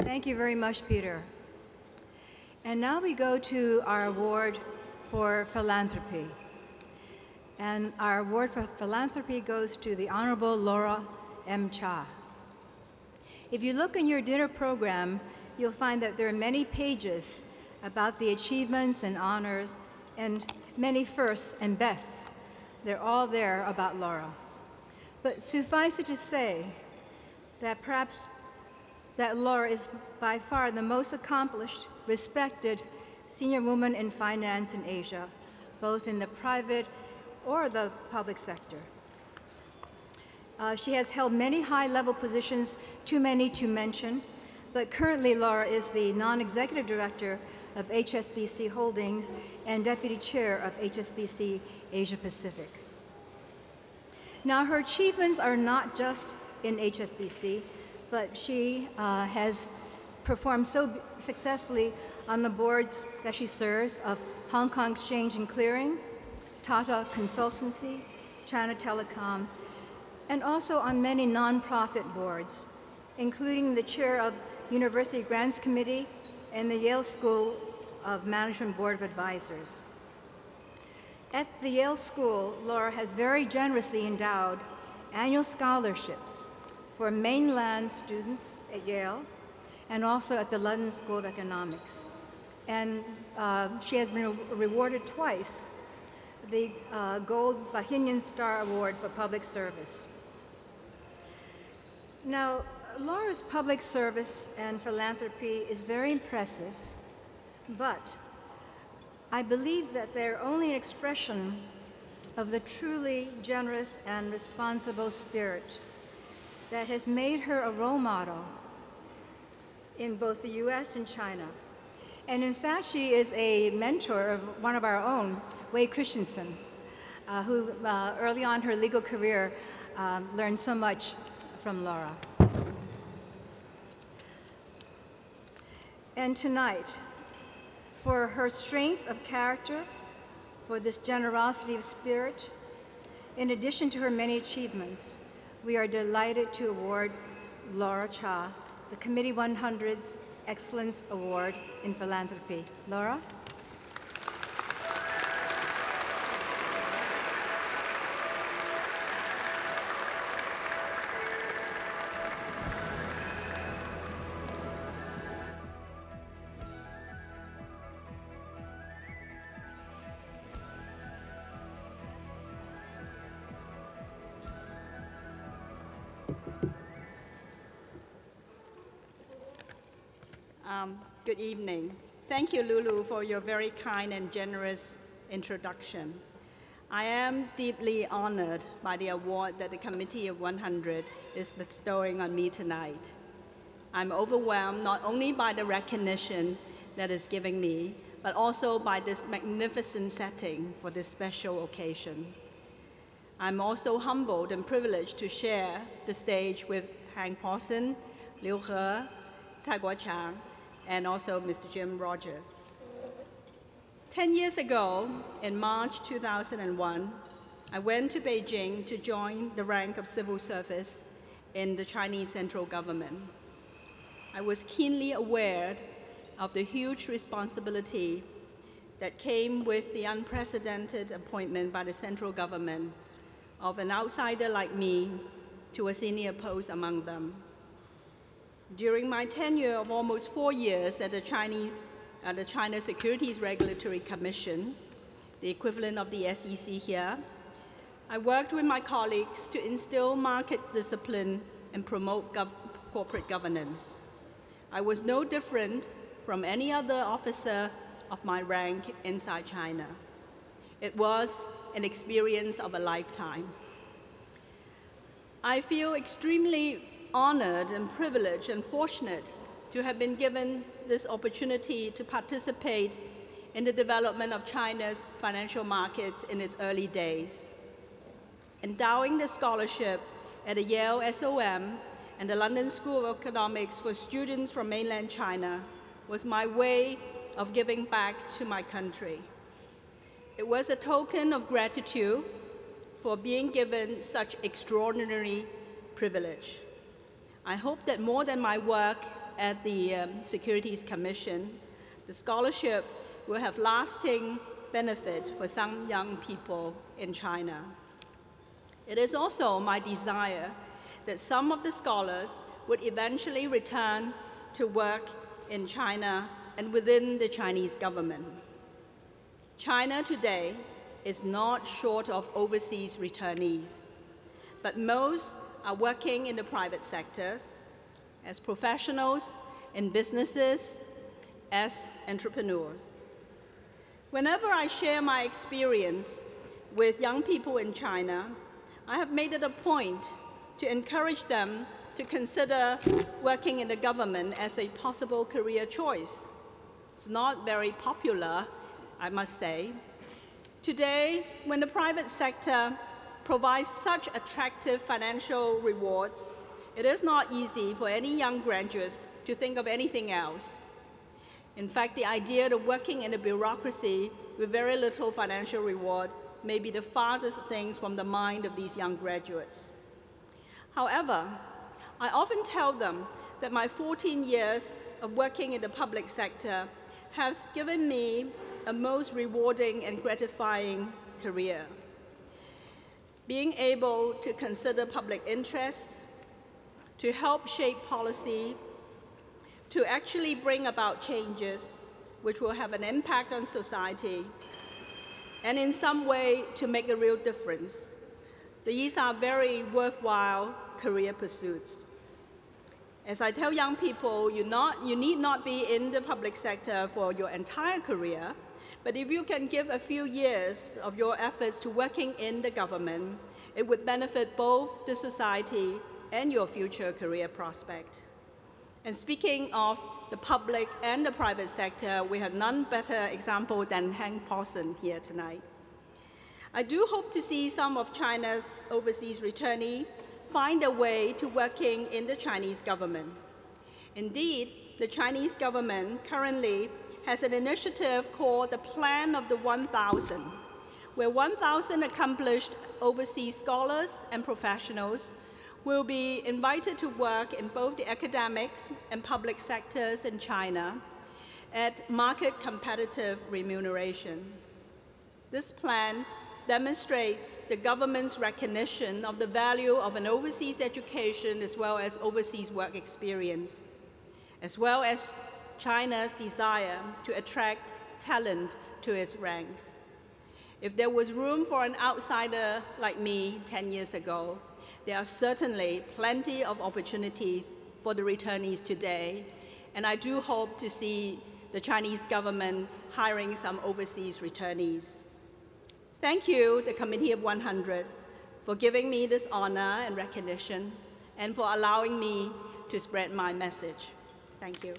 Thank you very much, Peter. And now we go to our award for philanthropy. And our award for philanthropy goes to the Honorable Laura M. Cha. If you look in your dinner program, you'll find that there are many pages about the achievements and honors and many firsts and bests. They're all there about Laura. But suffice it to say that perhaps that Laura is by far the most accomplished, respected senior woman in finance in Asia, both in the private or the public sector. She has held many high-level positions, too many to mention, but currently Laura is the non-executive director of HSBC Holdings and deputy chair of HSBC Asia Pacific. Now, her achievements are not just in HSBC, but she has performed so successfully on the boards that she serves of Hong Kong Exchange and Clearing, Tata Consultancy, China Telecom, and also on many nonprofit boards, including the chair of University Grants Committee and the Yale School of Management Board of Advisors. At the Yale School, Laura has very generously endowed annual scholarships for mainland students at Yale and also at the London School of Economics. And she has been rewarded twice the Gold Bahinian Star Award for Public Service. Now, Laura's public service and philanthropy is very impressive, but I believe that they're only an expression of the truly generous and responsible spirit that has made her a role model in both the US and China. And in fact, she is a mentor of one of our own, Wei Christensen, who early on in her legal career learned so much from Laura. And tonight, for her strength of character, for this generosity of spirit, in addition to her many achievements, we are delighted to award Laura Cha the Committee 100's Excellence Award in Philanthropy. Laura? Good evening. Thank you, Lulu, for your very kind and generous introduction. I am deeply honored by the award that the Committee of 100 is bestowing on me tonight. I'm overwhelmed not only by the recognition that is giving me, but also by this magnificent setting for this special occasion. I'm also humbled and privileged to share the stage with Hank Paulson, Liu He, Cai Guoqiang, and also Mr. Jim Rogers. 10 years ago, in March 2001, I went to Beijing to join the rank of civil service in the Chinese central government. I was keenly aware of the huge responsibility that came with the unprecedented appointment by the central government of an outsider like me to a senior post among them. During my tenure of almost 4 years at the China Securities Regulatory Commission, the equivalent of the SEC here, I worked with my colleagues to instill market discipline and promote corporate governance. I was no different from any other officer of my rank inside China. It was an experience of a lifetime. I feel extremely honored and privileged and fortunate to have been given this opportunity to participate in the development of China's financial markets in its early days. Endowing the scholarship at the Yale SOM and the London School of Economics for students from mainland China was my way of giving back to my country. It was a token of gratitude for being given such extraordinary privilege. I hope that more than my work at the Securities Commission, the scholarship will have lasting benefit for some young people in China. It is also my desire that some of the scholars would eventually return to work in China and within the Chinese government. China today is not short of overseas returnees, but most are working in the private sectors, as professionals, in businesses, as entrepreneurs. Whenever I share my experience with young people in China, I have made it a point to encourage them to consider working in the government as a possible career choice. It's not very popular, I must say. Today, when the private sector provides such attractive financial rewards, it is not easy for any young graduates to think of anything else. In fact, the idea of working in a bureaucracy with very little financial reward may be the farthest things from the mind of these young graduates. However, I often tell them that my 14 years of working in the public sector has given me a most rewarding and gratifying career. Being able to consider public interest, to help shape policy, to actually bring about changes which will have an impact on society, and in some way to make a real difference. These are very worthwhile career pursuits. As I tell young people, you need not be in the public sector for your entire career, but if you can give a few years of your efforts to working in the government, it would benefit both the society and your future career prospect. And speaking of the public and the private sector, we have none better example than Hank Paulson here tonight. I do hope to see some of China's overseas returnees find a way to working in the Chinese government. Indeed, the Chinese government currently has an initiative called the Plan of the 1,000, where 1,000 accomplished overseas scholars and professionals will be invited to work in both the academics and public sectors in China at market competitive remuneration. This plan demonstrates the government's recognition of the value of an overseas education as well as overseas work experience, as well as China's desire to attract talent to its ranks. If there was room for an outsider like me 10 years ago, there are certainly plenty of opportunities for the returnees today, and I do hope to see the Chinese government hiring some overseas returnees. Thank you, the Committee of 100, for giving me this honor and recognition, and for allowing me to spread my message. Thank you.